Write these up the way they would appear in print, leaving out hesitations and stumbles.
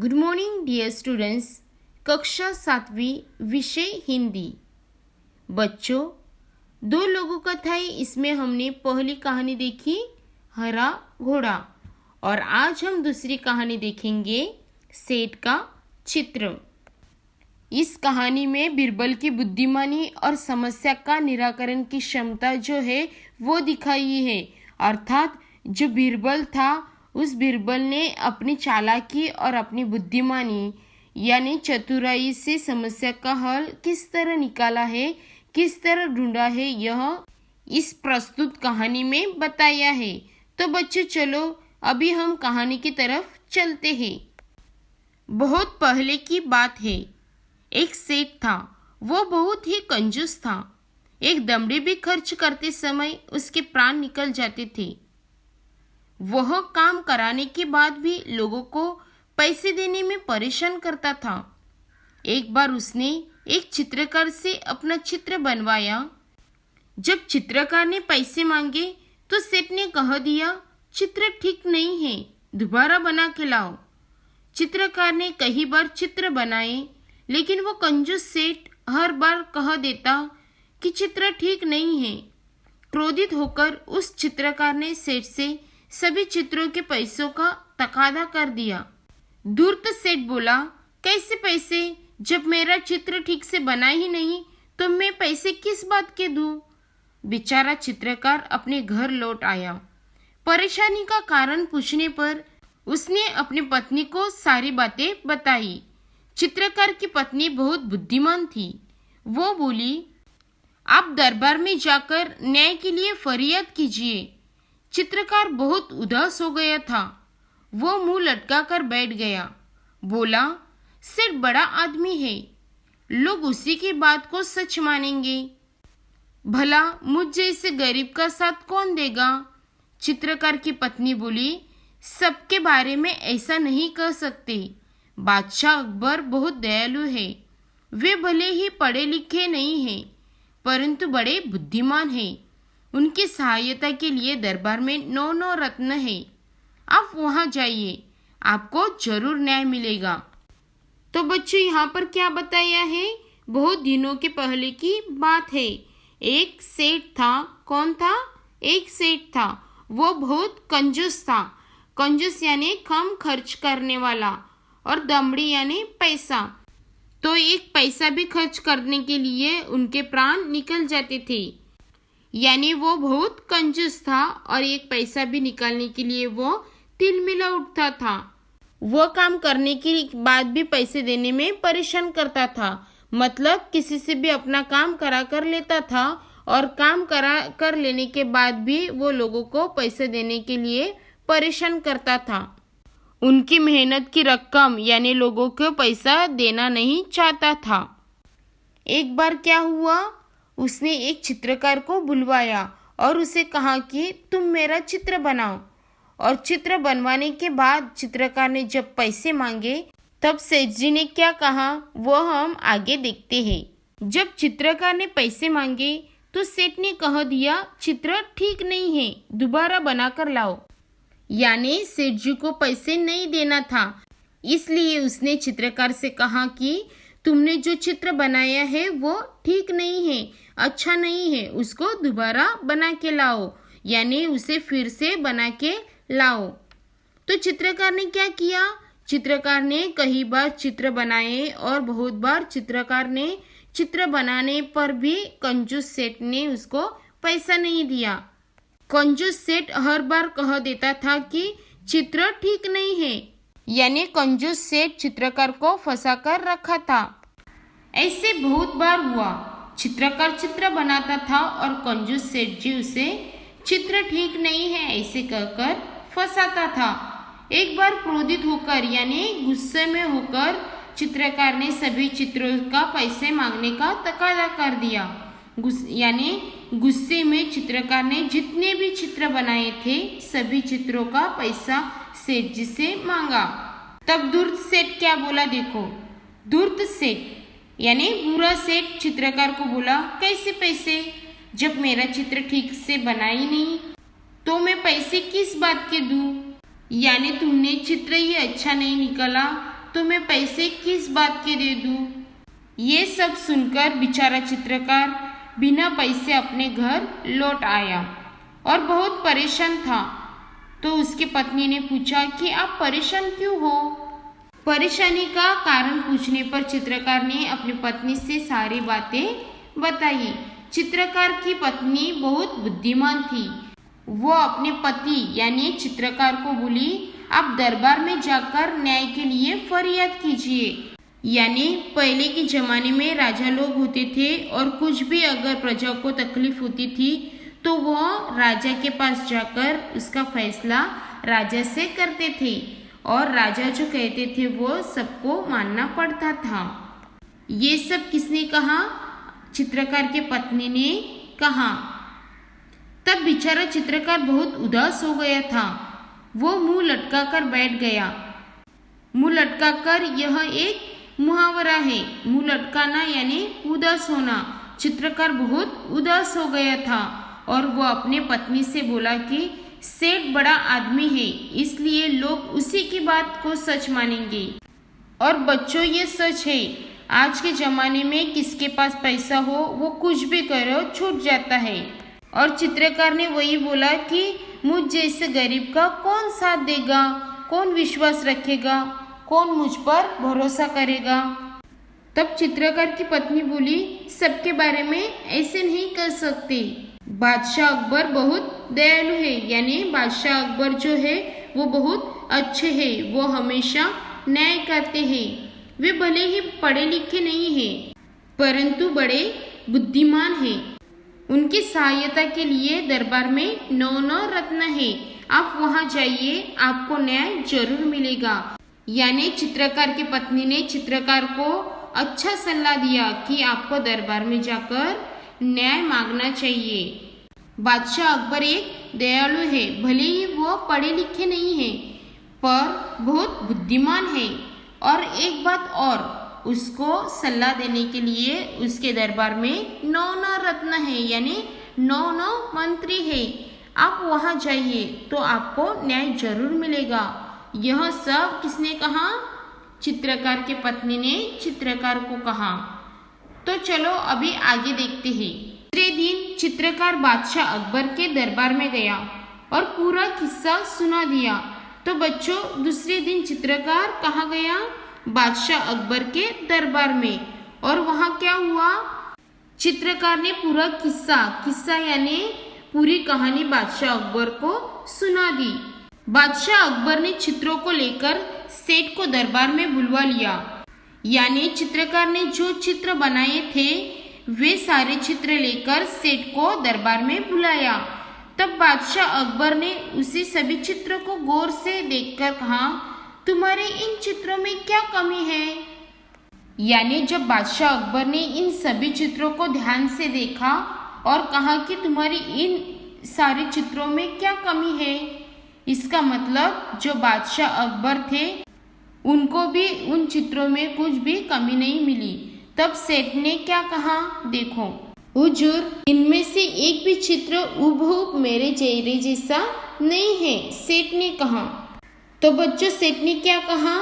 Good morning dear students. कक्षा 7वीं, विषय हिंदी। बच्चों, 2 लोगों का था। इसमें हमने पहली कहानी देखी हरा घोड़ा, और आज हम दूसरी कहानी देखेंगे सेठ का चित्र। इस कहानी में बीरबल की बुद्धिमानी और समस्या का निराकरण की क्षमता जो है वो दिखाई है। अर्थात जो बीरबल था, उस बीरबल ने अपनी चालाकी और अपनी बुद्धिमानी यानी चतुराई से समस्या का हल किस तरह निकाला है, किस तरह ढूंढा है, यह इस प्रस्तुत कहानी में बताया है। तो बच्चों, चलो अभी हम कहानी की तरफ चलते हैं। बहुत पहले की बात है। एक सेठ था। वो बहुत ही कंजूस था। एक दमड़ी भी खर्च करते समय उसके प्राण निकल जाते थे। वह काम कराने के बाद भी लोगों को पैसे देने में परेशान करता था। एक बार उसने एक चित्रकार से अपना चित्र बनवाया। जब चित्रकार ने पैसे मांगे तो सेठ ने कह दिया, चित्र ठीक नहीं है, दोबारा बना के लाओ। चित्रकार ने कई बार चित्र बनाए, लेकिन वो कंजूस सेठ हर बार कह देता कि चित्र ठीक नहीं है। क्रोधित होकर उस चित्रकार ने सेठ से सभी चित्रों के पैसों का तकादा कर दिया। धूर्त सेठ बोला, कैसे पैसे? जब मेरा चित्र ठीक से बना ही नहीं तो मैं पैसे किस बात के दूं? बेचारा चित्रकार अपने घर लौट आया। परेशानी का कारण पूछने पर उसने अपनी पत्नी को सारी बातें बताई। चित्रकार की पत्नी बहुत बुद्धिमान थी। वो बोली, आप दरबार में जाकर न्याय के लिए फरियाद कीजिए। चित्रकार बहुत उदास हो गया था। वो मुंह लटका कर बैठ गया। बोला, सेठ बड़ा आदमी है, लोग उसी की बात को सच मानेंगे। भला मुझ जैसे गरीब का साथ कौन देगा? चित्रकार की पत्नी बोली, सबके बारे में ऐसा नहीं कह सकते। बादशाह अकबर बहुत दयालु है। वे भले ही पढ़े लिखे नहीं हैं, परंतु बड़े बुद्धिमान हैं। उनकी सहायता के लिए दरबार में 9 रत्न है। आप वहां जाइए, आपको जरूर न्याय मिलेगा। तो बच्चों, यहाँ पर क्या बताया है? बहुत दिनों के पहले की बात है। एक सेठ था। कौन था? एक सेठ था। वो बहुत कंजूस था। कंजूस यानी कम खर्च करने वाला, और दमड़ी यानी पैसा। तो एक पैसा भी खर्च करने के लिए उनके प्राण निकल जाते थे। यानी वो बहुत कंजूस था, और एक पैसा भी निकालने के लिए वो तिलमिला उठता था। वो काम करने के बाद भी पैसे देने में परेशान करता था। मतलब किसी से भी अपना काम करा कर लेता था, और काम करा कर लेने के बाद भी वो लोगों को पैसे देने के लिए परेशान करता था। उनकी मेहनत की रकम यानी लोगों को पैसा देना नहीं चाहता था। एक बार क्या हुआ, उसने एक चित्रकार को बुलवाया और उसे कहा कि तुम मेरा चित्र बनाओ। और चित्र बनवाने के बाद चित्रकार ने जब पैसे मांगे, तब सेठ जी ने क्या कहा वो हम आगे देखते हैं। जब चित्रकार ने पैसे मांगे तो सेठ ने कह दिया, चित्र ठीक नहीं है, दोबारा बनाकर लाओ। यानी सेठ जी को पैसे नहीं देना था। इसलिए उसने चित्रकार से कहा कि तुमने जो चित्र बनाया है वो ठीक नहीं है, अच्छा नहीं है, उसको दोबारा बना के लाओ। यानी उसे फिर से बना के लाओ। तो चित्रकार ने क्या किया? चित्रकार ने कई बार चित्र बनाए, और बहुत बार चित्रकार ने चित्र बनाने पर भी कंजूस सेठ ने उसको पैसा नहीं दिया। कंजूस सेठ हर बार कह देता था कि चित्र ठीक नहीं है। यानी कंजूस सेठ चित्रकार को फंसा कर रखा था। ऐसे बहुत बार हुआ। चित्रकार चित्र बनाता था और कंजूस सेठ जी उसे चित्र ठीक नहीं है ऐसे कहकर फंसाता था। एक बार क्रोधित होकर यानी गुस्से में होकर चित्रकार ने सभी चित्रों का पैसे मांगने का तकादा कर दिया। यानी गुस्से में चित्रकार ने जितने भी चित्र बनाए थे सभी चित्रों का पैसा सेठ जी से मांगा। तब धूर्त सेठ क्या बोला देखो। धूर्त सेठ यानी बुरा सेठ चित्रकार को बोला, कैसे पैसे? जब मेरा चित्र ठीक से बना ही नहीं तो मैं पैसे किस बात के दूं? यानी तुमने चित्र ही अच्छा नहीं निकाला तो मैं पैसे किस बात के दे दूं? ये सब सुनकर बेचारा चित्रकार बिना पैसे अपने घर लौट आया और बहुत परेशान था। तो उसकी पत्नी ने पूछा कि आप परेशान क्यों हो? परेशानी का कारण पूछने पर चित्रकार ने अपनी पत्नी से सारी बातें बताई। चित्रकार की पत्नी बहुत बुद्धिमान थी। वो अपने पति यानी चित्रकार को बोली, आप दरबार में जाकर न्याय के लिए फरियाद कीजिए। यानी पहले के जमाने में राजा लोग होते थे और कुछ भी अगर प्रजा को तकलीफ होती थी तो वह राजा के पास जाकर उसका फैसला राजा से करते थे और राजा जो कहते थे वो सबको मानना पड़ता था। ये सब किसने कहा? चित्रकार के पत्नी ने कहा। तब बेचारा चित्रकार बहुत उदास हो गया था। वो मुंह लटकाकर बैठ गया। मुंह लटकाकर यह एक मुहावरा है। मुंह लटकाना यानी उदास होना। चित्रकार बहुत उदास हो गया था और वो अपने पत्नी से बोला कि सेठ बड़ा आदमी है, इसलिए लोग उसी की बात को सच मानेंगे। और बच्चों, ये सच है, आज के जमाने में किसके पास पैसा हो वो कुछ भी करो छूट जाता है। और चित्रकार ने वही बोला कि मुझ जैसे गरीब का कौन साथ देगा, कौन विश्वास रखेगा, कौन मुझ पर भरोसा करेगा। तब चित्रकार की पत्नी बोली, सबके बारे में ऐसे नहीं कर सकते। बादशाह अकबर बहुत दयालु है, यानी बादशाह अकबर जो है वो बहुत अच्छे हैं, वो हमेशा न्याय करते हैं। वे भले ही पढ़े लिखे नहीं हैं परंतु बड़े बुद्धिमान हैं। उनकी सहायता के लिए दरबार में 9 रत्न है। आप वहां जाइए, आपको न्याय जरूर मिलेगा। यानी चित्रकार की पत्नी ने चित्रकार को अच्छा सलाह दिया कि आपको दरबार में जाकर न्याय मांगना चाहिए। बादशाह अकबर एक दयालु है, भले ही वो पढ़े लिखे नहीं हैं पर बहुत बुद्धिमान है। और एक बात और, उसको सलाह देने के लिए उसके दरबार में 9 रत्न है, यानी 9 मंत्री है। आप वहां जाइए तो आपको न्याय जरूर मिलेगा। यह सब किसने कहा? चित्रकार की पत्नी ने चित्रकार को कहा। तो चलो अभी आगे देखते हैं। दूसरे दिन चित्रकार बादशाह अकबर के दरबार में गया और पूरा किस्सा सुना दिया। तो बच्चों, दूसरे दिन चित्रकार कहाँ गया? बादशाह अकबर के दरबार में। और वहाँ क्या हुआ? चित्रकार ने पूरा किस्सा यानी पूरी कहानी बादशाह अकबर को सुना दी। बादशाह अकबर ने चित्रों को लेकर सेठ को दरबार में बुलवा लिया। यानी चित्रकार ने जो चित्र बनाए थे वे सारे चित्र लेकर सेठ को दरबार में बुलाया। तब बादशाह अकबर ने उसी सभी चित्रों को गौर से देखकर कहा, तुम्हारे इन चित्रों में क्या कमी है? यानी जब बादशाह अकबर ने इन सभी चित्रों को ध्यान से देखा और कहा कि तुम्हारी इन सारे चित्रों में क्या कमी है, इसका मतलब जो बादशाह अकबर थे उनको भी उन चित्रों में कुछ भी कमी नहीं मिली। तब सेठ ने क्या कहा, देखो हुजूर, इनमें से एक भी चित्र हुबहू मेरे चेहरे जैसा नहीं है, सेठ ने कहा। तो बच्चों, सेठ ने क्या कहा?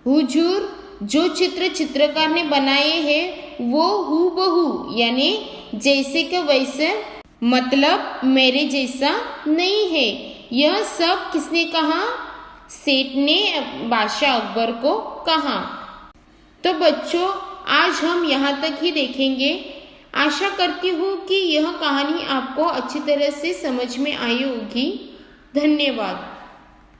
हुजूर, जो चित्र चित्रकार ने बनाए हैं वो हुबहू यानी जैसे के वैसे, मतलब मेरे जैसा नहीं है। यह सब किसने कहा? सेठ ने बादशाह अकबर को कहा। तो बच्चों, आज हम यहाँ तक ही देखेंगे। आशा करती हूँ कि यह कहानी आपको अच्छी तरह से समझ में आई होगी। धन्यवाद।